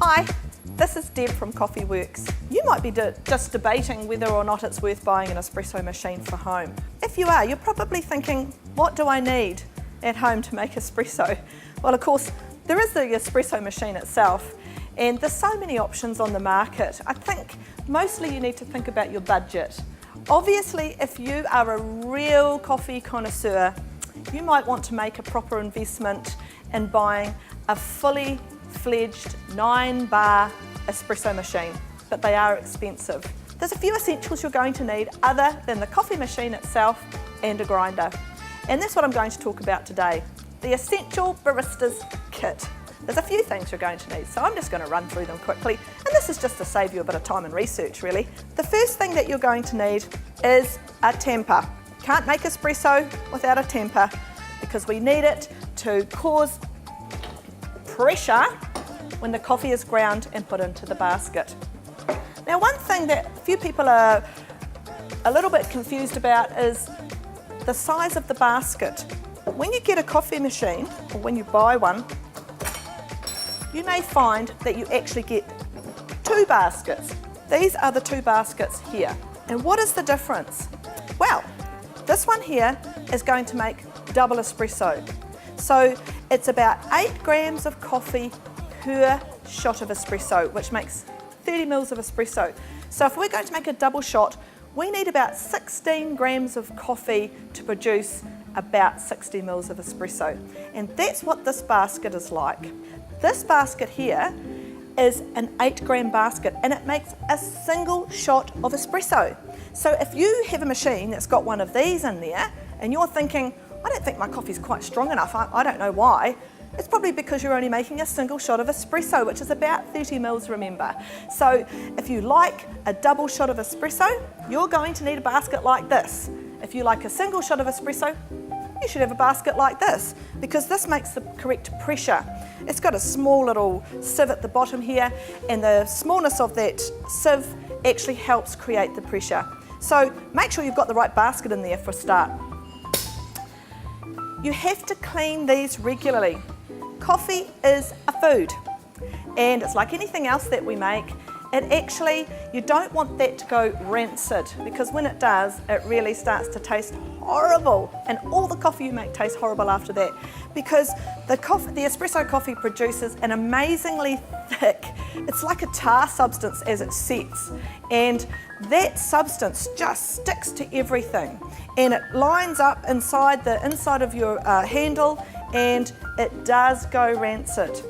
Hi, this is Deb from Worx. You might be just debating whether or not it's worth buying an espresso machine for home. If you are, you're probably thinking, what do I need at home to make espresso? Well, of course, there is the espresso machine itself, and there's so many options on the market. I think mostly you need to think about your budget. Obviously, if you are a real coffee connoisseur, you might want to make a proper investment in buying a fully fledged 9-bar espresso machine, but they are expensive. There's a few essentials you're going to need other than the coffee machine itself and a grinder. And that's what I'm going to talk about today, the Essential Barista's Kit. There's a few things you're going to need, so I'm just going to run through them quickly, and this is just to save you a bit of time and research, really. The first thing that you're going to need is a temper. Can't make espresso without a temper because we need it to cause pressure when the coffee is ground and put into the basket. Now, one thing that a few people are a little bit confused about is the size of the basket. When you get a coffee machine, or when you buy one, you may find that you actually get 2 baskets. These are the 2 baskets here. And what is the difference? Well, this one here is going to make double espresso. So it's about 8 grams of coffee per shot of espresso, which makes 30 mils of espresso. So if we're going to make a double shot, we need about 16 grams of coffee to produce about 60 mils of espresso. And that's what this basket is like. This basket here is an 8-gram basket, and it makes a single shot of espresso. So if you have a machine that's got one of these in there and you're thinking, I don't think my coffee's quite strong enough, I don't know why, it's probably because you're only making a single shot of espresso, which is about 30 mils, remember. So if you like a double shot of espresso, you're going to need a basket like this. If you like a single shot of espresso, you should have a basket like this, because this makes the correct pressure. It's got a small little sieve at the bottom here, and the smallness of that sieve actually helps create the pressure. So make sure you've got the right basket in there for a start. You have to clean these regularly. Coffee is a food, and it's like anything else that we make. You don't want that to go rancid, because when it does, it really starts to taste horrible, and all the coffee you make tastes horrible after that, because the espresso coffee produces an amazingly thick, it's like a tar substance as it sets, and that substance just sticks to everything, and it lines up inside of your handle, and it does go rancid.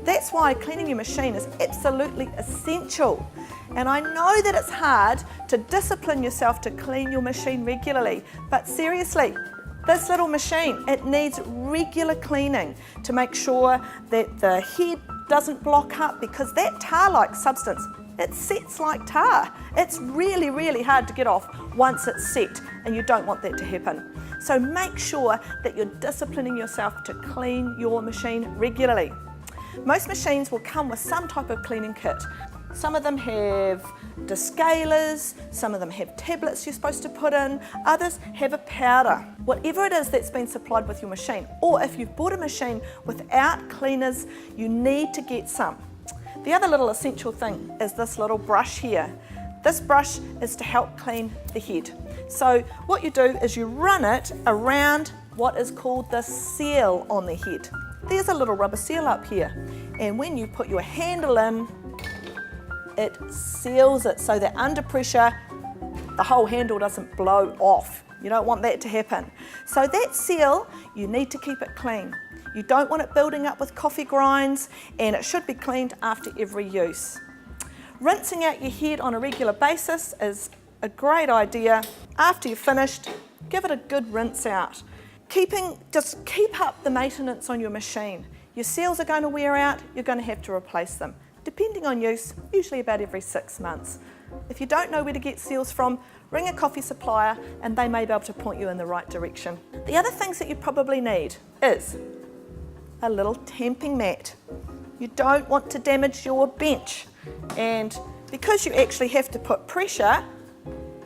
That's why cleaning your machine is absolutely essential. And I know that it's hard to discipline yourself to clean your machine regularly, but seriously, this little machine, it needs regular cleaning to make sure that the head doesn't block up, because that tar-like substance, it sets like tar. It's really, really hard to get off once it's set, and you don't want that to happen. So make sure that you're disciplining yourself to clean your machine regularly. Most machines will come with some type of cleaning kit. Some of them have descalers, some of them have tablets you're supposed to put in, others have a powder. Whatever it is that's been supplied with your machine, or if you've bought a machine without cleaners, you need to get some. The other little essential thing is this little brush here. This brush is to help clean the head. So what you do is you run it around what is called the seal on the head. There's a little rubber seal up here, and when you put your handle in, it seals it so that under pressure the whole handle doesn't blow off. You don't want that to happen. So that seal, you need to keep it clean. You don't want it building up with coffee grinds, and it should be cleaned after every use. Rinsing out your head on a regular basis is a great idea. After you've finished, give it a good rinse out. Just keep up the maintenance on your machine. Your seals are going to wear out, you're going to have to replace them. Depending on use, usually about every 6 months. If you don't know where to get seals from, ring a coffee supplier and they may be able to point you in the right direction. The other things that you probably need is a little tamping mat. You don't want to damage your bench, and because you actually have to put pressure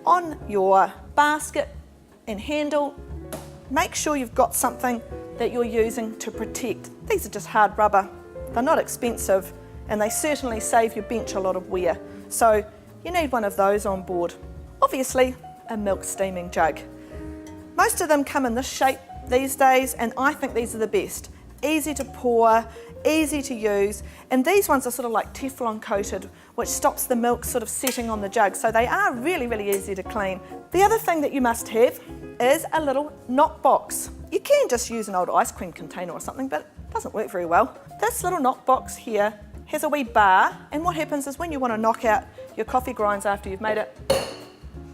on your basket and handle, make sure you've got something that you're using to protect. These are just hard rubber. They're not expensive, and they certainly save your bench a lot of wear. So you need one of those on board. Obviously, a milk steaming jug. Most of them come in this shape these days, and I think these are the best. Easy to pour, easy to use, and these ones are sort of like Teflon coated, which stops the milk sort of setting on the jug, so they are really, really easy to clean. The other thing that you must have is a little knock box. You can just use an old ice cream container or something, but it doesn't work very well. This little knock box here has a wee bar, and what happens is when you want to knock out your coffee grinds after you've made it,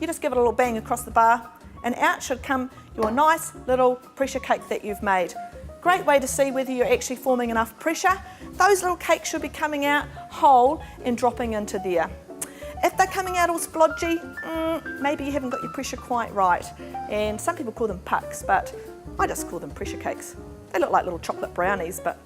you just give it a little bang across the bar, and out should come your nice little pressure cake that you've made. Great way to see whether you're actually forming enough pressure. Those little cakes should be coming out whole and dropping into there. If they're coming out all splodgy, maybe you haven't got your pressure quite right. And some people call them pucks, but I just call them pressure cakes. They look like little chocolate brownies, but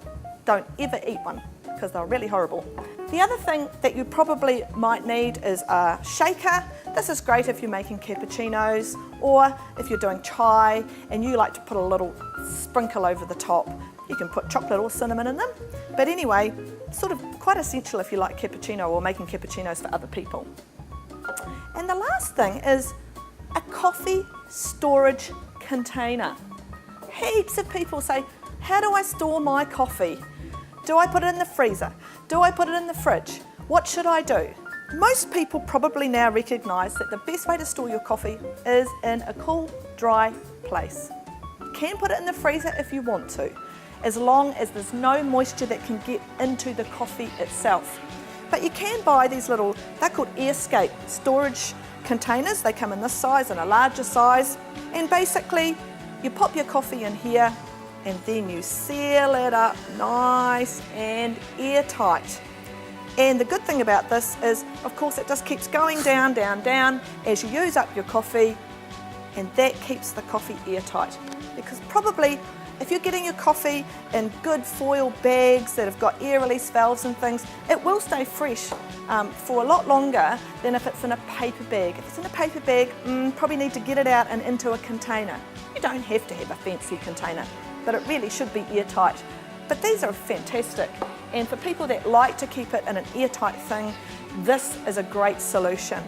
don't ever eat one because they're really horrible. The other thing that you probably might need is a shaker. This is great if you're making cappuccinos or if you're doing chai and you like to put a little sprinkle over the top. You can put chocolate or cinnamon in them. But anyway, sort of quite essential if you like cappuccino or making cappuccinos for other people. And the last thing is a coffee storage container. Heaps of people say, how do I store my coffee? Do I put it in the freezer? Do I put it in the fridge? What should I do? Most people probably now recognise that the best way to store your coffee is in a cool, dry place. You can put it in the freezer if you want to, as long as there's no moisture that can get into the coffee itself. But you can buy these little, they're called airscape storage containers. They come in this size and a larger size. And basically, you pop your coffee in here and then you seal it up nice and airtight. And the good thing about this is, of course, it just keeps going down, down, down as you use up your coffee, and that keeps the coffee airtight. Because probably if you're getting your coffee in good foil bags that have got air release valves and things, it will stay fresh for a lot longer than if it's in a paper bag. If it's in a paper bag, probably need to get it out and into a container. You don't have to have a fancy container, but it really should be airtight. But these are fantastic, and for people that like to keep it in an airtight thing, this is a great solution.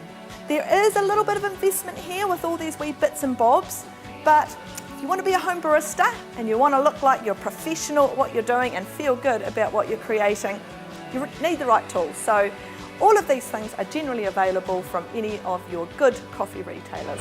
There is a little bit of investment here with all these wee bits and bobs, but if you want to be a home barista and you want to look like you're professional at what you're doing and feel good about what you're creating, you need the right tools. So all of these things are generally available from any of your good coffee retailers.